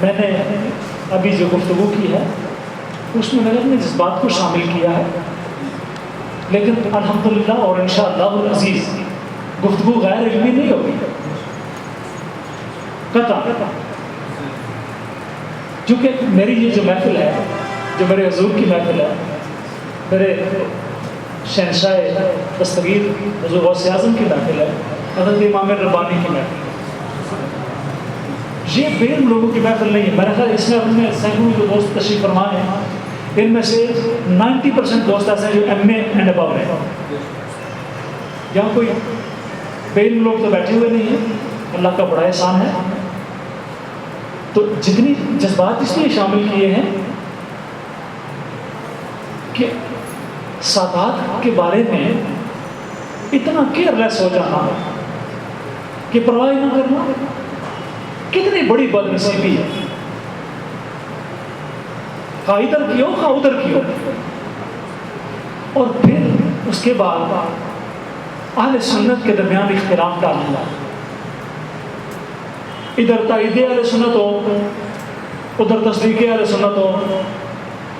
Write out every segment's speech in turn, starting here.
میں نے ابھی جو گفتگو کی ہے اس میں میں نے اپنے جذبات کو شامل کیا ہے، لیکن الحمدللہ اور انشاءاللہ العزیز گفتگو غیر علمی نہیں ہوگی قطع، کیونکہ میری یہ جو محفل ہے، جو میرے حضور کی محفل ہے، میرے شہنشاہ دستگیر حضور غوث اعظم کی محفل ہے، حضرت امام ربانی کی محفل ہے، یہ بے علم لوگوں کی محفل نہیں ہے۔ میرا خیال اس میں اپنے سینکڑوں جو دوست تشریف فرما ہیں، ان میں سے 90% دوست ایسے ہیں جو ایم اے اینڈ ابو ہیں، یہاں کوئی بے علم لوگ تو بیٹھے ہوئے نہیں ہیں، اللہ کا بڑا احسان ہے۔ تو جتنی جذبات اس لیے شامل کیے ہیں کہ سادات کے بارے میں اتنا کیئر لیس ہو جانا کہ پرواہ نہ کرنا کتنی بڑی بد نصیبی ہے، خواہ ادھر کی ہو خواہ ادھر کی ہو۔ اور پھر اس کے بعد اہل سنت کے درمیان اختلاف ڈالنا، ادھر تائید اہل سنت ہو ادھر تصدیق اہل سنت ہو،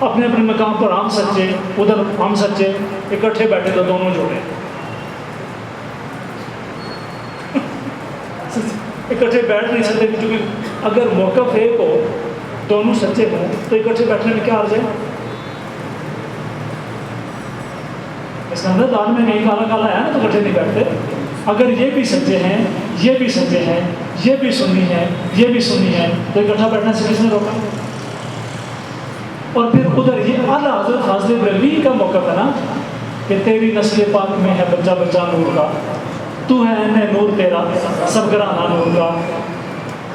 اپنے اپنے مقام پر ہم سچے ادھر ہم سچے، اکٹھے بیٹھے تو دونوں جوڑے، اکٹھے بیٹھ نہیں سکتے، کیونکہ اگر موقف ایک ہو دونوں سچے ہوں تو اکٹھے بیٹھنے میں کیا عرض ہے؟ اس کا مطلب دان میں نہیں کالا کالا ہے نا، تو اکٹھے نہیں بیٹھتے۔ اگر یہ بھی سچے ہیں یہ بھی سچے ہیں یہ بھی سنی ہے یہ بھی سنی ہے تو اکٹھا بیٹھنے سے کس نے روکا؟ اور پھر ادھر یہ اعلیٰ حضرت فاضل بریلوی کا موقف ہے نا کہ تیری نسل پاک میں ہے بچہ بچہ نور کا، تو ہے عین نور تیرا سب گرانا نور کا۔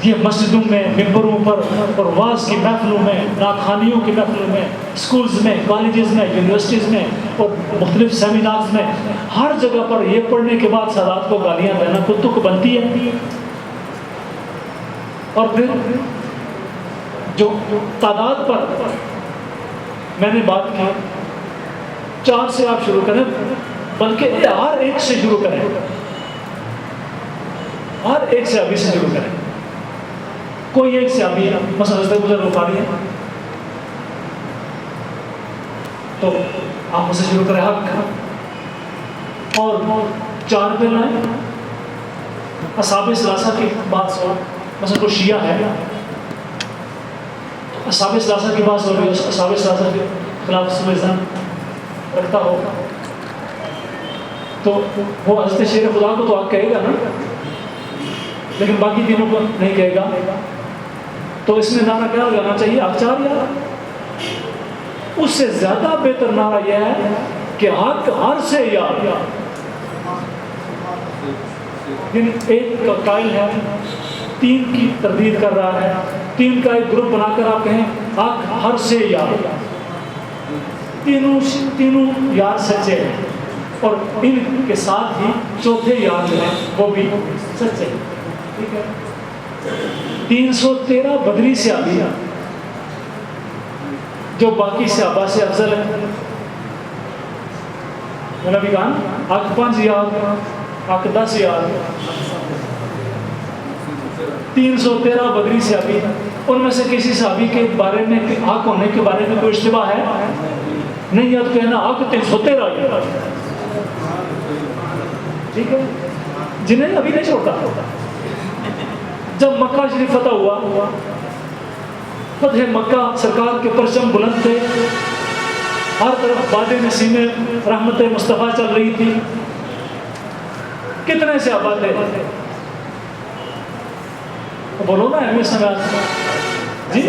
یہ مسجدوں میں ممبروں پر اور واعظ کی محفلوں میں، نعتخوانیوں کی محفلوں میں، اسکولز میں، کالجز میں، یونیورسٹیز میں اور مختلف سیمینارز میں، ہر جگہ پر یہ پڑھنے کے بعد سادات کو گالیاں دینا کتوں کو بنتی ہے۔ اور پھر جو تعداد پر میں نے بات کی، 4 سے آپ شروع کریں، بلکہ ہر ایک سے شروع کریں، ہر ایک صحابی سے شروع کریں۔ کوئی ایک صحابی مثلا حضرت ابو ذر غفاری ہے تو آپ اسے شروع کریں حق، اور 4 پہ لائیں اصحاب ثلاثہ کی بات سو، مثلا کوئی شیعہ ہے اصحاب ثلاثہ کی بات ہو رہی ہے، اصحاب ثلاثہ کے خلاف سمجھن رکھتا ہو تو وہ حضرت شیر خدا کو تو حق کہے گا نا، لیکن باقی تینوں کو نہیں کہے گا۔ تو اس میں نعرہ کیا لگانا چاہیے؟ حق 4 یار۔ اس سے زیادہ بہتر نعرہ یہ ہے کہ حق ہر سے یار، یعنی ایک کا قائل ہے 3 کی تردید کر رہا ہے، 3 کا ایک گروپ بنا کر آپ کہیں حق ہر سے یار، تینوں یار سچے ہیں، اور ان کے ساتھ ہی چوتھے یار جو ہیں وہ بھی سچے ہیں، ٹھیک ہے۔ 313 بدری صحابی جو باقی صحابہ سے افضل ہے، میں نے بھی کہا حق 5 یار، حق 10 یار، 313 بدری صحابی، ان میں سے کسی صحابی کے بارے میں حق ہونے کے بارے میں کوئی اشتباہ ہے نہیں، یا تو کہنا حق 313 یار، ٹھیک ہے، جنہیں ابھی نہیں چھوڑتا۔ جب مکہ شریف فتح ہوا، فتح مکہ سرکار کے پرچم بلند تھے، ہر طرف باد نسیم رحمت مصطفیٰ چل رہی تھی، کتنے سے آباد تھے؟ بولو نا اہمیت سمجھ جی،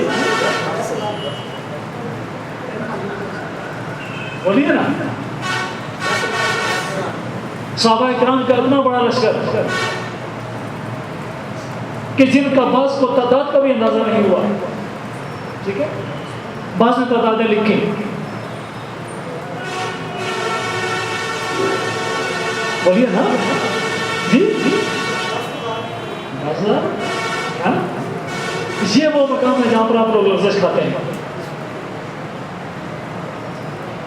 بولیے نا۔ صحابہ کرام کا اتنا بڑا لشکر کہ جن کا بعض کو تعداد کا بھی اندازہ نہیں ہوا، ٹھیک ہے، بعض نے تعدادیں لکھی، بولیے نا جی، یہ وہ مقام ہے جہاں پر آپ لوگ لفظ کھاتے ہیں۔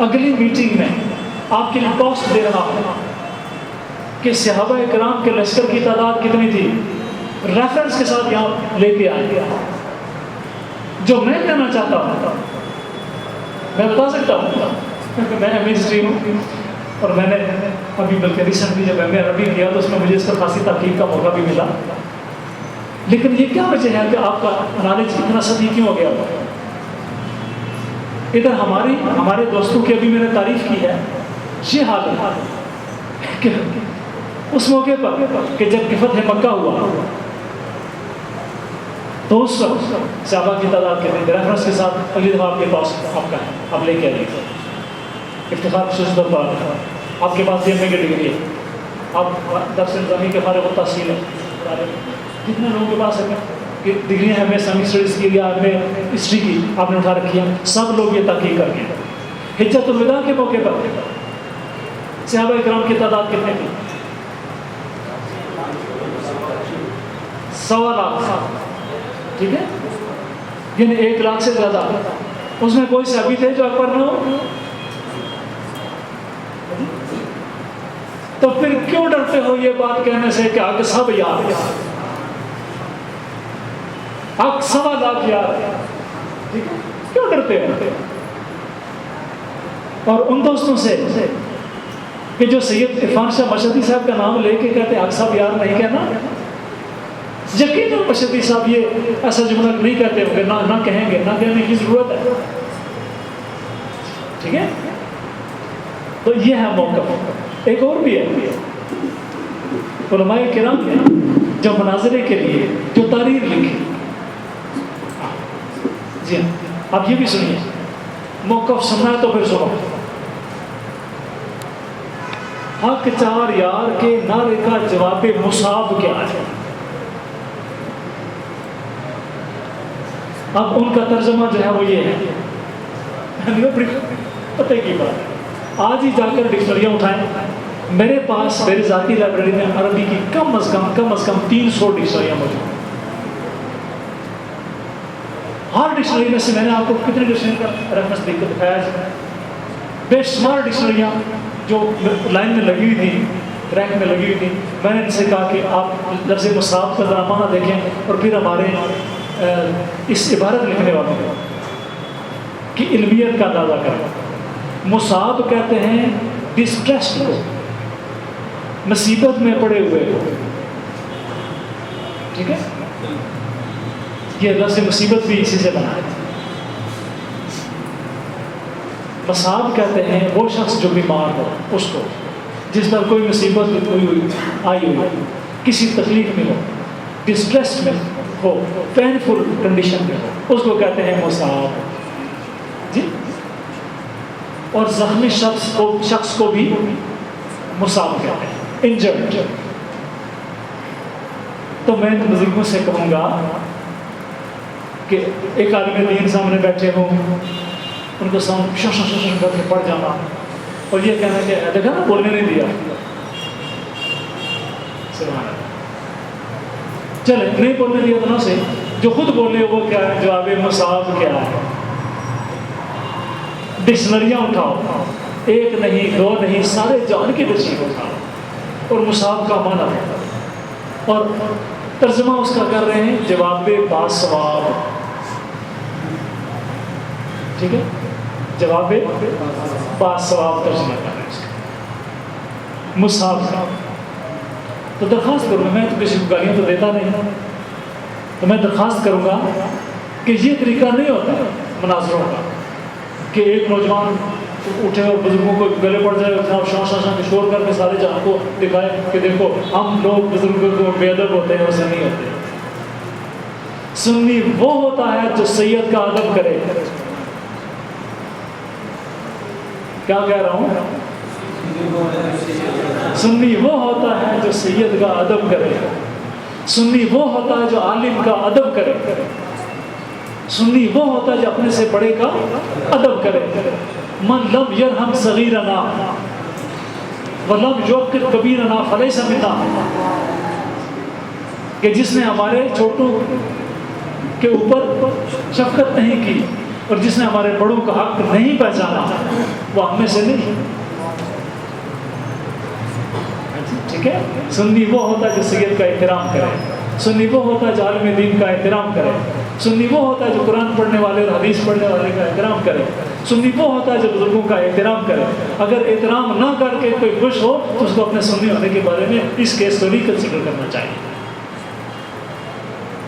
اگلی میٹنگ میں آپ کے لیے ٹاسک دے رہا ہوں کہ صحابہ کرام کے لشکر کی تعداد کتنی تھی، ریفرنس کے ساتھ یہاں لے کے آئے. جو میں کہنا چاہتا ہوں میں بتا سکتا ہوں، میں ایم اے ہسٹری ہوں، اور میں نے ابھی بلکہ ریسنٹلی جب ایم اے عربی کیا تو اس میں مجھے اس پر خاصی تحقیق کا موقع بھی ملا. لیکن یہ کیا وجہ ہے کہ آپ کا نالج اتنا سطحی کیوں ہو گیا ہوا؟ ادھر ہمارے دوستوں کی ابھی میں نے تعریف کی ہے، یہ حال ہے کہ اس موقع پر کہ جب فتح مکہ ہوا تو اس وقت صحابہ کی تعداد کتنی تھی، ریفرنس کے ساتھ اگلی دفعہ آپ کے پاس آپ کا ہے، آپ لے کے آئیے. افتخار خصوصی طور پر آپ کے پاس ایم اے کی ڈگری ہے، آپ درس انتظامی کے فارغ التحصیل ہے، کتنے لوگوں کے پاس ہے کہ ڈگریاں ہیں، اسلامک اسٹڈیز کی یا میں ہسٹری کی آپ نے اٹھا رکھی ہے. سب لوگ یہ تحقیق کر کے حجت الوداع کے موقع پر صحابہ کرام کی تعداد کتنے تھی؟ 1.25 لاکھ. ٹھیک ہے، یعنی 1 لاکھ سے زیادہ. اس میں کوئی صحابی تھے جو اکبر نہ ہو؟ تو پھر کیوں ڈرتے ہو یہ بات کہنے سے کہ آگے سب یاد، آپ 1.25 لاکھ یاد، کیوں ڈرتے ہو؟ اور ان دوستوں سے کہ جو سید عرفان شاہ مشہدی صاحب کا نام لے کے کہتے ہیں صاحب یار نہیں کہنا، یقیناً مشہدی صاحب یہ ایسا جملہ نہیں کہتے ہوں گے، نہ کہیں گے، نہ کہنے کی ضرورت ہے. ٹھیک ہے، تو یہ ہے موقف. ایک اور بھی ہے، علماء کرام نے جو مناظرے کے لیے جو تحریر لکھی، جی ہاں آپ یہ بھی سنیے، موقف سننا ہے تو پھر سنو. حق چار یار کے نعرے کا جواب مصعب کیا ہے؟ اب ان کا ترجمہ جو ہے وہ یہ ہے، پتہ کی بات ہے، آج ہی جا کر ڈکشنریاں اٹھائیں. میرے پاس میری ذاتی لائبریری میں عربی کی کم از کم 300 ڈکشنریاں موجود ہیں. ہر ڈکشنری میں سے میں نے آپ کو کتنے ڈکشنری کا ریفرنس دے کر دکھایا ہے، بے شمار ڈکشنریاں جو لائن میں لگی ہوئی تھی، ریک میں لگی ہوئی تھی. میں نے ان سے کہا کہ آپ لفظ مصعب کا ذرا معنی دیکھیں اور پھر ہمارے اس عبارت لکھنے والوں کی علمیت کا اندازہ کریں. مصعب کہتے ہیں ڈسٹریسڈ کو، مصیبت میں پڑے ہوئے کو. ٹھیک ہے، یہ لفظ مصیبت بھی اسی سے بنا ہے. مصعب کہتے ہیں وہ شخص جو بیمار ہو، اس کو جس پر کوئی مصیبت آئی ہوئی، کسی تکلیف میں ہو، ڈسٹریس میں ہو، پینفل کنڈیشن میں ہو، اس کو کہتے ہیں مصعب. جی، اور زخمی شخص کو بھی مصعب کہتے ہیں، انجرڈ. تو میں بزرگوں سے کہوں گا کہ ایک عالم دین سامنے بیٹھے ہوں، ان کو سامنے کر کے پڑھ جانا اور یہ کہنا کہ دیکھا نا بولنے نہیں دیا. چلے نہیں بولنے دیا تو نہ سے جو خود بولے وہ کیا ہے، جواب مصعب کیا ہے. ڈکشنریاں اٹھاؤ، ایک نہیں، 2 نہیں، سارے جان کی ڈکشنری اٹھاؤ اور مصعب کا معنی ہے اور ترجمہ اس کا کر رہے ہیں جواب باثواب. ٹھیک ہے، جواب باثواب ترجمہ کر رہے ہیں اس کا مصعب کا. تو درخواست کروں گا، میں تو کسی کو گالیاں تو دیتا نہیں، تو میں درخواست کروں گا کہ یہ طریقہ نہیں ہوتا مناظروں کا کہ ایک نوجوان اٹھے اور بزرگوں کو گلے پڑ جائے اور شاہ کے شور کر کے سارے جہاں کو دکھائے کہ دیکھو ہم لوگ بزرگوں کو بے ادب ہوتے ہیں، ویسے نہیں ہوتے. سنی وہ ہوتا ہے جو سید کا ادب کرے. کیا کہہ رہا ہوں؟ سنی وہ ہوتا ہے جو سید کا ادب کرے، سنی وہ ہوتا ہے جو عالم کا ادب کرے، سنی وہ ہوتا ہے جو اپنے سے بڑے کا ادب کرے. من لم یرحم صغیرنا ولم یوقر کبیرنا فلیس منا، کہ جس نے ہمارے چھوٹوں کے اوپر شفقت نہیں کی اور جس نے ہمارے بڑوں کا حق نہیں پہچانا وہ ہم میں سے نہیں. ٹھیک ٹھیک ہے؟ سنی وہ ہوتا ہے جو سید کا احترام کرے، سنی وہ ہوتا ہے جو عالم دین کا احترام کرے، سنی وہ ہوتا ہے جو قرآن پڑھنے والے اور حدیث پڑھنے والے کا احترام کرے، سنی وہ ہوتا ہے جو بزرگوں کا احترام کرے۔ اگر احترام نہ کر کے کوئی خوش ہو تو اس کو اپنے سنی ہونے کے بارے میں اس کیس کو نہیں کنسیڈر کرنا چاہیے،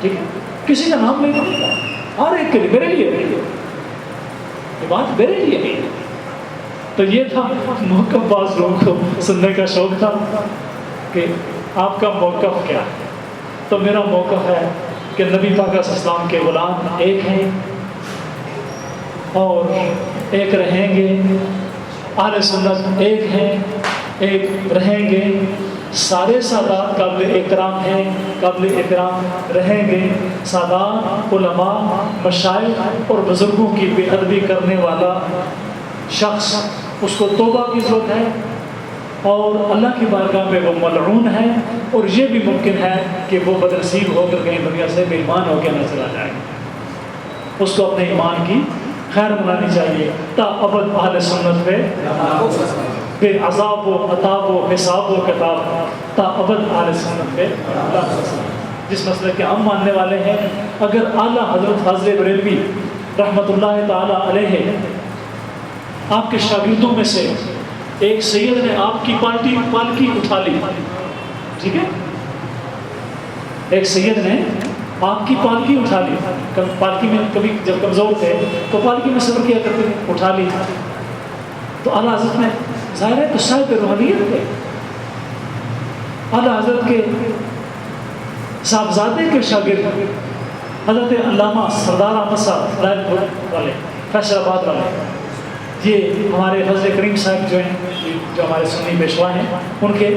ٹھیک ہے؟ کسی کا نام نہیں پڑے گا، ہر ایک کے لیے، میرے لیے یہ بات میرے لیے نہیں۔ تو یہ تھا محکم باز لوگوں کو سننے کا شوق تھا کہ آپ کا موقف کیا ہے۔ تو میرا موقف ہے کہ نبی پاک علیہ السلام کے غلام ایک ہیں اور ایک رہیں گے، اہل سنت ایک ہیں، ایک رہیں گے، سارے سادات قابل احترام ہیں، قابل احترام رہیں گے۔ سادات، علماء، مشائخ اور بزرگوں کی بے ادبی کرنے والا شخص، اس کو توبہ کی ضرورت ہے اور اللہ کی بارگاہ میں وہ ملعون ہے، اور یہ بھی ممکن ہے کہ وہ بدنصیب ہو کر کہیں دنیا سے بے ایمان ہو کے نہ چلا جائے۔ اس کو اپنے ایمان کی خیر منانی چاہیے تا ابد اہل سنت پہ بے عذاب و عطاب و حساب و کتاب، تا ابد اہل سنت پہ جس مسئلے کے ہم ماننے والے ہیں۔ اگر اعلیٰ حضرت فاضل بریلوی رحمۃ اللہ تعالی علیہ آپ کے شاگردوں میں سے ایک سید نے آپ کی پالکی اٹھا لی، ٹھیک ہے، ایک سید نے آپ کی پالکی اٹھا لی، پالکی میں کبھی جب کمزور تھے تو پالکی میں سفر کیا کرتے تھے، اٹھا لی، تو اعلیٰ حضرت نے ظاہر ہے تو صاحب روحانیت تھے، اعلیٰ حضرت کے صاحبزادے کے شاگرد حضرت علامہ سردار احمد صاحب رائے پور والے، فیصل آباد والے، یہ ہمارے فضل کریم صاحب جو ہیں، جو ہمارے سنی پیشوا ہیں، ان کے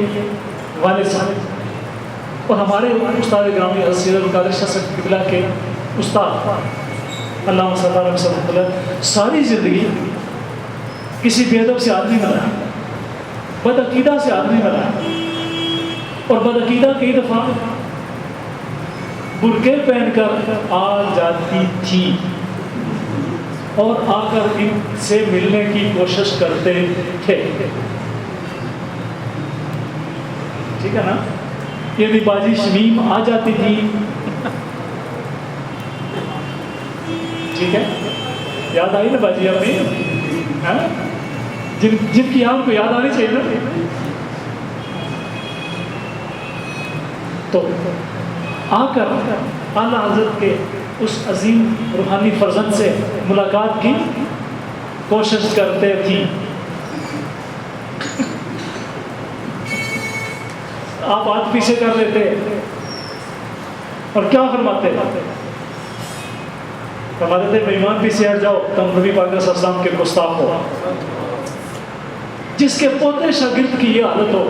والد صاحب، اور ہمارے استاد گرامی حضرت سید القادر شاہ صاحب قبلہ کے استاد علامہ سردار احمد صاحب، ساری زندگی کسی بے ادب سے آدمی بنا، بدعقیدہ سے آدمی بنا، اور بدعقیدہ کئی دفعہ برقعے پہن کر آ جاتی تھی اور آ کر ان سے ملنے کی کوشش کرتے تھے، ٹھیک ہے نا؟ یعنی باجی شمیم آ جاتی تھی، ٹھیک ہے، یاد آئی نا باجی اپنی، جن کی آپ کو یاد آنی چاہیے نا۔ تو آ کر اعلیٰ حضرت کے اس عظیم روحانی فرزند سے ملاقات کی کوشش کرتے تھی۔ آپ ہاتھ پیچھے کر لیتے اور کیا فرماتے تھے؟ بے ایمان پیچھے ہٹ جاؤ، تم نبی پاک علیہ السلام کے گستاخ ہو۔ جس کے پوتے شاگرد کی یہ حالت ہو،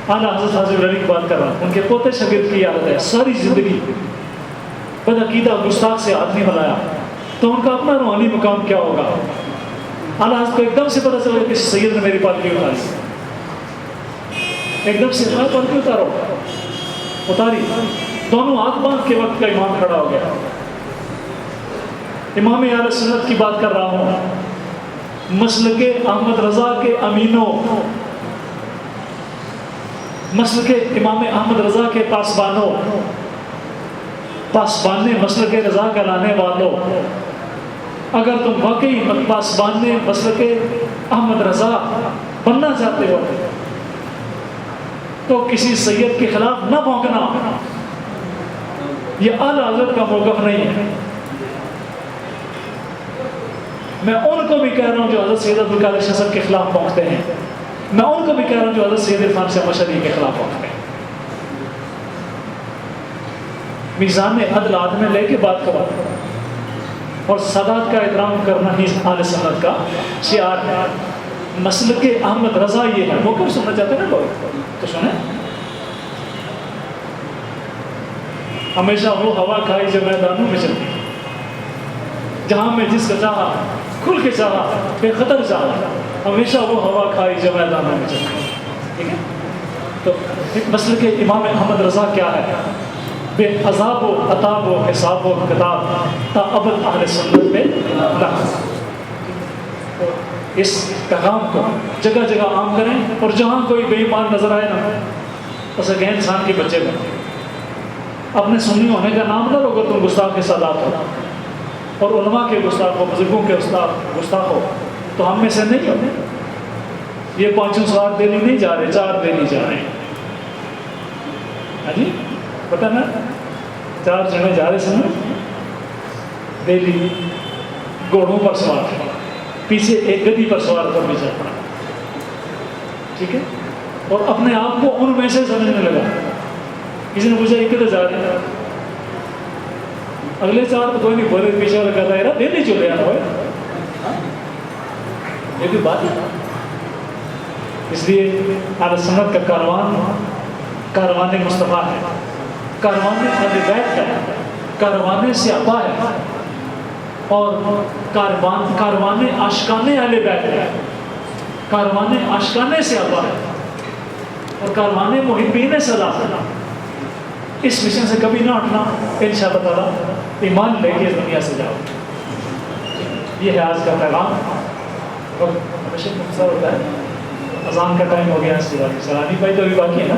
اعلیٰ حضرت حاضر علی کی بات کر رہا ہوں، ان کے پوتے شاگرد کی حالت ہے، ساری زندگی بدعقیدہ گستاخ سے آدمی بنایا، تو ان کا اپنا روحانی مقام کیا ہوگا؟ اعلیٰ حضرت کو ایک دم سے پتہ چلا کہ سید نے میری پالکی اتاری، ایک دم سے پالکی اتاری، دونوں ہاتھ باندھ کے وقت کا امام کھڑا ہو گیا۔ امام اہل سنت کی بات کر رہا ہوں، مسلک احمد رضا کے امینوں، مسلک امام احمد رضا کے پاسبانوں، پاسبان مسلک رضا کا لانے والوں، اگر تم واقعی پاسبان مسلک احمد رضا بننا چاہتے ہو تو کسی سید کے خلاف نہ بھونکنا، یہ اعلیٰ حضرت کا موقف نہیں ہے۔ میں ان کو بھی کہہ رہا ہوں جو حضرت سید عبدالقادر شاہ صاحب کے خلاف بھونکتے ہیں، میں ان کو بھی کہہ رہا ہوں جو حضرت سید عرفان شاہ مشہدی کے خلاف بھونکتے ہیں۔ میزان عدل ہاتھ میں لے کے بات کرو، اور سادات کا احترام کرنا ہی اہل سنت کا شعار ہے۔ مسلک احمد رضا یہ ہے، موقف سننا چاہتے ہیں نا لوگ تو سنیں۔ ہمیشہ وہ ہوا کھائی جو میدانوں میں چلتی، جہاں میں جس کا چاہا کھل کے چاہا بے خطر چاہا، ہمیشہ وہ ہوا کھائی جو میدانوں میں چلتی، ٹھیک ہے؟ تو ایک مسلک امام احمد رضا کیا ہے؟ بے عذاب و عطاب و حساب و کتاب تا ابد اہل سنت میں اس پیغام کو جگہ جگہ عام کریں، اور جہاں کوئی بے ایمان نظر آئے نا، بس اگین انسان کے بچے بنے. اپنے سنی ہونے کا نام نہ لو گے تم گستاخ کے سادات ہو، اور علماء کے گستاخ ہو، بزرگوں کے گستاخ ہو، تو ہم میں سے نہیں ہوتے. یہ 5 سوار دہلی نہیں جا رہے، 4 دہلی جا رہے ہیں. ہاں جی پتہ نا، 4 جنے جا رہے سن دہلی، گھوڑوں پر سوار، پیچھے ایک گدی پر سوار کر بھی چل پڑا. ٹھیک ہے، اور اپنے آپ کو ان میں سے سمجھنے لگا. کسی نے پوچھا یہ کدھر جا رہے ہیں؟ اگلے 4 تو کوئی نہیں بولے، پیچھے والا کہتا ہے دہلی چلے آنا بھائی. یہ بھی بات ہے. اس لیے اہل سنت کا کاروان مصطفیٰ ہے، کاروان اہل بیت ہے، کاروان صحابہ ہے، اور کاروان عاشقان اہل بیت ہے، کاروان عاشقان صحابہ ہے، اور کاروان محبین صلاح ہے. اس مشن سے کبھی نہ ہٹنا. انشاءاللہ تعالیٰ ایمان لے کے دنیا سے جاؤ. یہ ہے آج کا پیغام. اور ہمیشہ مختصر ہوتا ہے. اذان کا ٹائم ہو گیا، اس کے بعد سلانی بھائی تو ابھی باقی ہے نا.